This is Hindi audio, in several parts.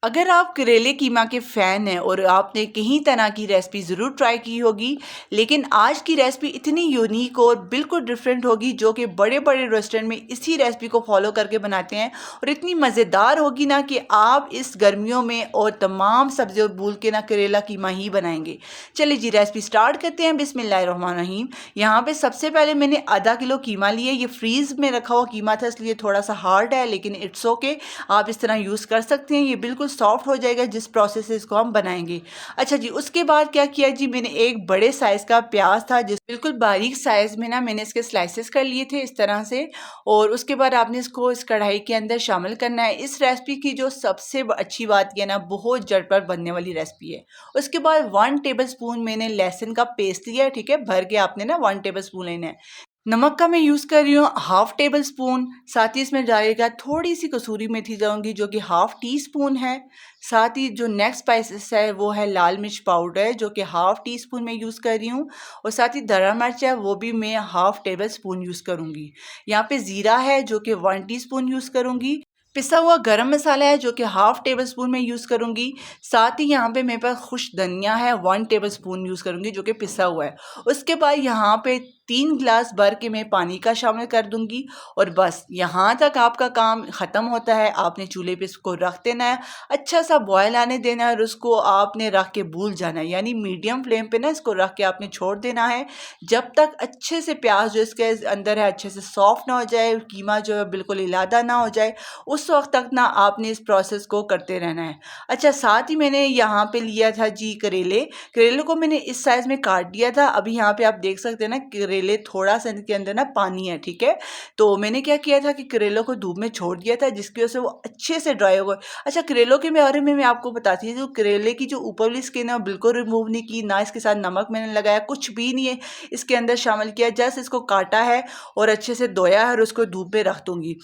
अगर आप करेले कीमा के फ़ैन हैं और आपने कहीं तरह की रेसिपी ज़रूर ट्राई की होगी, लेकिन आज की रेसिपी इतनी यूनिक और बिल्कुल डिफरेंट होगी जो कि बड़े-बड़े रेस्टोरेंट में इसी रेसिपी को फ़ॉलो करके बनाते हैं और इतनी मज़ेदार होगी ना कि आप इस गर्मियों में और तमाम सब्जियों भूल के ना करेला कीमा ही बनाएंगे। चलिए जी रेसिपी स्टार्ट करते हैं। बिस्मिल्लाहिर्रहमानिर्रहीम। यहाँ पे सबसे पहले मैंने आधा किलो कीमा लिया। ये फ्रीज़ में रखा हुआ कीमा था इसलिए थोड़ा सा हार्ड है, लेकिन इट्स ओके, आप इस तरह यूज़ कर सकते हैं। ये बिल्कुल सॉफ्ट हो जाएगा जिस प्रोसेस से इसको हम बनाएंगे। अच्छा जी, उसके बाद क्या किया जी, मैंने एक बड़े साइज़ का प्याज था जिस बिल्कुल बारीक साइज़ में ना मैंने इसके स्लाइसेस कर लिए थे इस तरह से। और उसके बाद आपने इसको इस कढ़ाई के अंदर शामिल करना है। इस रेसिपी की जो सबसे अच्छी बात ये ना, बहुत झटपट बनने वाली रेसिपी है। उसके बाद 1 टेबल स्पून मैंने लहसुन का पेस्ट लिया है, ठीक है, भर के आपने ना 1 टेबल स्पून लेना है। नमक का मैं यूज़ कर रही हूँ हाफ टेबल स्पून। साथ ही इसमें डालेगा थोड़ी सी कसूरी मेथी डालूंगी जो कि हाफ टी स्पून है। साथ ही जो नेक्स्ट स्पाइसेस है वो है लाल मिर्च पाउडर जो कि हाफ टी स्पून में यूज़ कर रही हूँ। और साथ ही दरा मिर्च है वो भी मैं हाफ टेबल स्पून यूज़ करूँगी। यहाँ पे ज़ीरा है जो कि 1 टीस्पून यूज़ करूँगी। पिसा हुआ गरम मसाला है जो कि हाफ टेबल स्पून में यूज़ करूँगी। साथ ही यहाँ पे मेरे पास खुश धनिया है 1 टेबल स्पून यूज़ करूँगी जो कि पिसा हुआ है। उसके बाद यहाँ पे 3 गिलास भर के मैं पानी का शामिल कर दूंगी। और बस यहाँ तक आपका काम ख़त्म होता है। आपने चूल्हे पे इसको रख देना है, अच्छा सा बॉयल आने देना है और उसको आपने रख के भूल जाना है, यानी मीडियम फ्लेम पे ना इसको रख के आपने छोड़ देना है जब तक अच्छे से प्याज जो इसके अंदर है अच्छे से सॉफ्ट ना हो जाए, कीमा जो है बिल्कुल इलादा ना हो जाए। उस वक्त तक ना आपने इस प्रोसेस को करते रहना है। अच्छा, साथ ही मैंने यहाँ पे लिया था जी करेले। करेले को मैंने इस साइज़ में काट दिया था। अभी यहाँ पे आप देख सकते हैं ना करेले थोड़ा सा इनके अंदर ना पानी है, ठीक है। तो मैंने क्या किया था कि करेलों को धूप में छोड़ दिया था जिसकी वजह से वो अच्छे से ड्राई हो गए। अच्छा, करेलों के बारे में मैं आपको बताती हूँ, जो करेले की जो ऊपर वाली स्किन है वो बिल्कुल रिमूव नहीं की, ना इसके साथ नमक मैंने लगाया, कुछ भी नहीं है इसके अंदर शामिल किया। जस्ट इसको काटा है और अच्छे से धोया है और उसको धूप में रख दूंगी।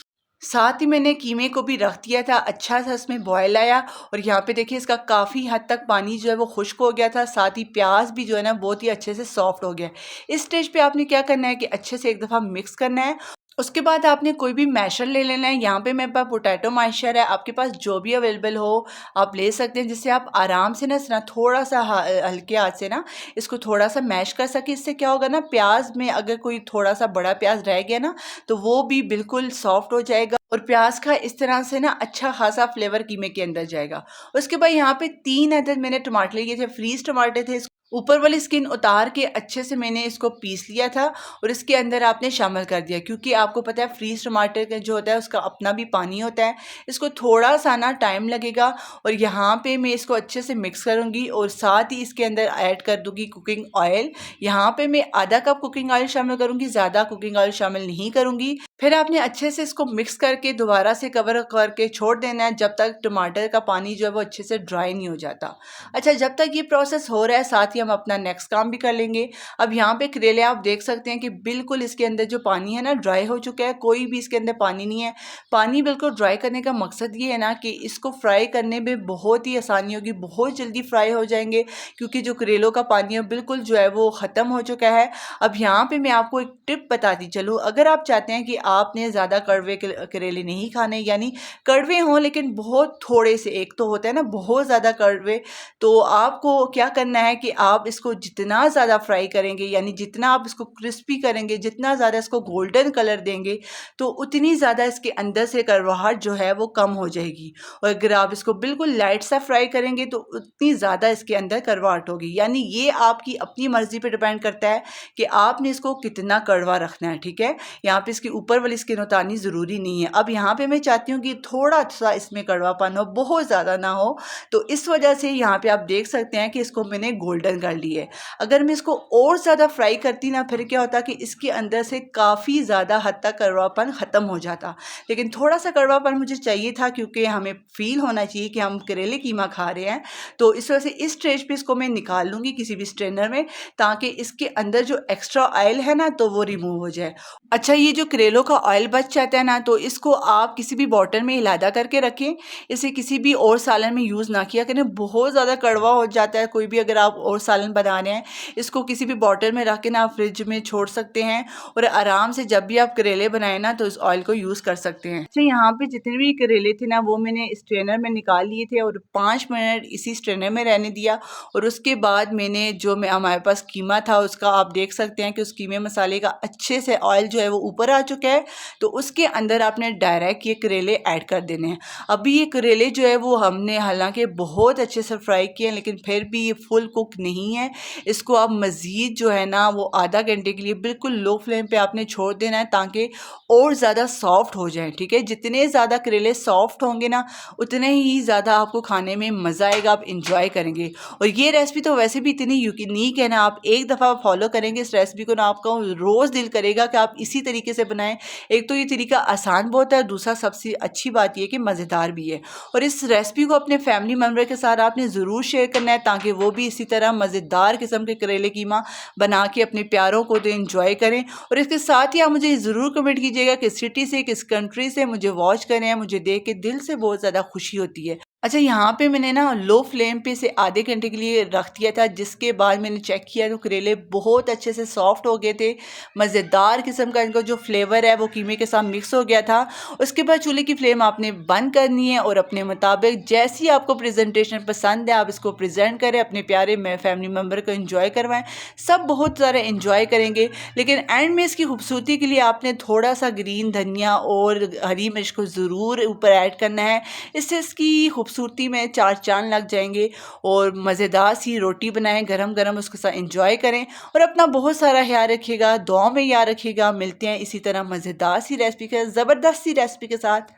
साथ ही मैंने कीमे को भी रख दिया था, अच्छा सा इसमें बॉयल आया। और यहाँ पे देखिए इसका काफ़ी हद तक पानी जो है वो खुश्क हो गया था। साथ ही प्याज भी जो है ना बहुत ही अच्छे से सॉफ्ट हो गया। इस स्टेज पे आपने क्या करना है कि अच्छे से एक दफ़ा मिक्स करना है। उसके बाद आपने कोई भी मैशर ले लेना है। यहाँ पे मेरे पास पोटैटो मैशर है, आपके पास जो भी अवेलेबल हो आप ले सकते हैं, जिससे आप आराम से ना थोड़ा सा हल्के हाथ से ना इसको थोड़ा सा मैश कर सके। इससे क्या होगा ना, प्याज में अगर कोई थोड़ा सा बड़ा प्याज रह गया ना तो वो भी बिल्कुल सॉफ्ट हो जाएगा और प्याज का इस तरह से ना अच्छा खासा फ्लेवर कीमे के अंदर जाएगा। उसके बाद यहाँ पे 3 अदद मैंने टमाटर लिए थे, फ्रीज टमाटर थे। ऊपर वाली स्किन उतार के अच्छे से मैंने इसको पीस लिया था और इसके अंदर आपने शामिल कर दिया, क्योंकि आपको पता है फ्रीज टमाटर का जो होता है उसका अपना भी पानी होता है। इसको थोड़ा सा ना टाइम लगेगा। और यहाँ पे मैं इसको अच्छे से मिक्स करूँगी और साथ ही इसके अंदर ऐड कर दूँगी कुकिंग ऑयल। यहाँ पे मैं आधा कप कुकिंग ऑयल शामिल करूँगी, ज़्यादा कुकिंग ऑयल शामिल नहीं करूँगी। फिर आपने अच्छे से इसको मिक्स करके दोबारा से कवर करके छोड़ देना है जब तक टमाटर का पानी जो है वो अच्छे से ड्राई नहीं हो जाता। अच्छा, जब तक ये प्रोसेस हो रहा है साथ ही हम अपना नेक्स्ट काम भी कर लेंगे। अब यहाँ पे करेले आप देख सकते हैं कि बिल्कुल इसके अंदर जो पानी है ना ड्राई हो चुका है, कोई भी इसके अंदर पानी नहीं है। पानी बिल्कुल ड्राई करने का मकसद ये है ना कि इसको फ्राई करने में बहुत ही आसानी होगी, बहुत जल्दी फ्राई हो जाएंगे, क्योंकि जो करेलों का पानी है बिल्कुल जो है वो ख़त्म हो चुका है। अब यहाँ पे मैं आपको एक टिप बताती चलूँ, अगर आप चाहते हैं कि आपने ज़्यादा कड़वे करेले नहीं खाने, यानी कड़वे हों लेकिन बहुत थोड़े से, एक तो होता है ना बहुत ज़्यादा कड़वे, तो आपको क्या करना है कि आप इसको जितना ज़्यादा फ्राई करेंगे, यानी जितना आप इसको क्रिस्पी करेंगे, जितना ज़्यादा इसको गोल्डन कलर देंगे, तो उतनी ज़्यादा इसके अंदर से कड़वाहट जो है वो कम हो जाएगी। और अगर आप इसको बिल्कुल लाइट सा फ्राई करेंगे तो उतनी ज़्यादा इसके अंदर कड़वाहट होगी। यानी ये आपकी अपनी मर्ज़ी पे डिपेंड करता है कि आपने इसको कितना कड़वा रखना है, ठीक है। यहाँ पे इसकी ऊपर वाली स्किन उतारनी ज़रूरी नहीं है। अब यहाँ पे मैं चाहती हूँ कि थोड़ा सा इसमें कड़वापन हो, बहुत ज़्यादा ना हो। तो इस वजह से यहाँ पे आप देख सकते हैं कि इसको मैंने गोल्डन कर लिया है। अगर मैं इसको और ज़्यादा फ्राई करती ना, फिर क्या होता कि इसके अंदर से काफ़ी ज़्यादा हद तक कड़वापन ख़त्म हो जाता। लेकिन थोड़ा सा कड़वापन मुझे चाहिए था, क्योंकि हमें फील होना चाहिए कि हम करेले कीमा खा रहे हैं। तो इस वजह से इस स्टेज पे इसको मैं निकाल लूँगी किसी भी स्ट्रेनर में, ताकि इसके अंदर जो एक्स्ट्रा ऑयल है ना तो वो रिमूव हो जाए। अच्छा, ये जो करेलों का ऑयल बच जाता है ना, तो इसको आप किसी भी बॉटल में इलादा करके रखें। इसे किसी भी और सालन में यूज़ ना किया करें, बहुत ज़्यादा कड़वा हो जाता है। कोई भी अगर आप और सालन बना रहे हैं, इसको किसी भी बॉटल में रख के ना आप फ्रिज में छोड़ सकते हैं और आराम से जब भी आप करेले बनाए ना तो इस ऑयल को यूज़ कर सकते हैं। अच्छा, यहाँ पे जितने भी करेले थे ना वो मैंने स्ट्रेनर में निकाल लिए थे और 5 मिनट इसी स्ट्रेनर में रहने दिया और उसके बाद मैंने जो हमारे पास कीमा था उसका आप देख सकते हैं कि उस कीमे मसाले का अच्छे से ऑयल जो है वो ऊपर आ चुका है। तो उसके अंदर आपने डायरेक्ट ये करेले ऐड कर देने हैं। अभी ये करेले जो है वो हमने हालांकि बहुत अच्छे से फ्राई किए हैं लेकिन फिर भी ये फुल कुक नहीं है। इसको आप मज़ीद जो है ना वो आधा घंटे के लिए बिल्कुल लो फ्लेम पे आपने छोड़ देना है ताकि और ज़्यादा सॉफ्ट हो जाए। ठीक है, जितने ज़्यादा करेले सॉफ्ट होंगे ना उतने ही ज़्यादा आपको खाने में मज़ा आएगा, आप इंजॉय करेंगे। और ये रेसिपी तो वैसे भी इतनी यूनिक है ना, आप एक दफ़ा फॉलो करेंगे इस रेसिपी को ना आपका रोज़ दिल करेगा कि आप इसी तरीके से बनाएं। एक तो ये तरीका आसान बहुत है, दूसरा सबसे अच्छी बात ये कि मज़ेदार भी है। और इस रेसिपी को अपने फैमिली मेम्बर के साथ आपने ज़रूर शेयर करना है ताकि वो भी इसी तरह मज़ेदार किस्म के करेले कीमा बना के अपने प्यारों को तो इंजॉय करें। और इसके साथ ही आप मुझे ज़रूर कमेंट कीजिएगा किस सिटी से, किस कंट्री से मुझे वॉच करें हैं। मुझे देख के दिल से बहुत ज़्यादा खुशी होती है। अच्छा, यहाँ पे मैंने ना लो फ्लेम पे से आधे घंटे के लिए रख दिया था, जिसके बाद मैंने चेक किया तो करेले बहुत अच्छे से सॉफ्ट हो गए थे। मज़ेदार किस्म का इनका जो फ्लेवर है वो कीमे के साथ मिक्स हो गया था। उसके बाद चूल्हे की फ्लेम आपने बंद करनी है और अपने मुताबिक जैसी आपको प्रेजेंटेशन पसंद है आप इसको प्रेजेंट करें, अपने प्यारे फैमिली मेम्बर को एंजॉय करवाएं। सब बहुत ज़्यादा एंजॉय करेंगे। लेकिन एंड में इसकी खूबसूरती के लिए आपने थोड़ा सा ग्रीन धनिया और हरी मिर्च को ज़रूर ऊपर ऐड करना है। इससे इसकी खूबसूरती में चार चांद लग जाएंगे। और मज़ेदार सी रोटी बनाएं गरम गरम, उसके साथ एंजॉय करें और अपना बहुत सारा ख्याल रखिएगा, दुआ में याद रखिएगा। मिलते हैं इसी तरह मज़ेदार सी रेसिपी के ज़बरदस्त सी रेसिपी के साथ।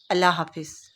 अल्लाह हाफिज़।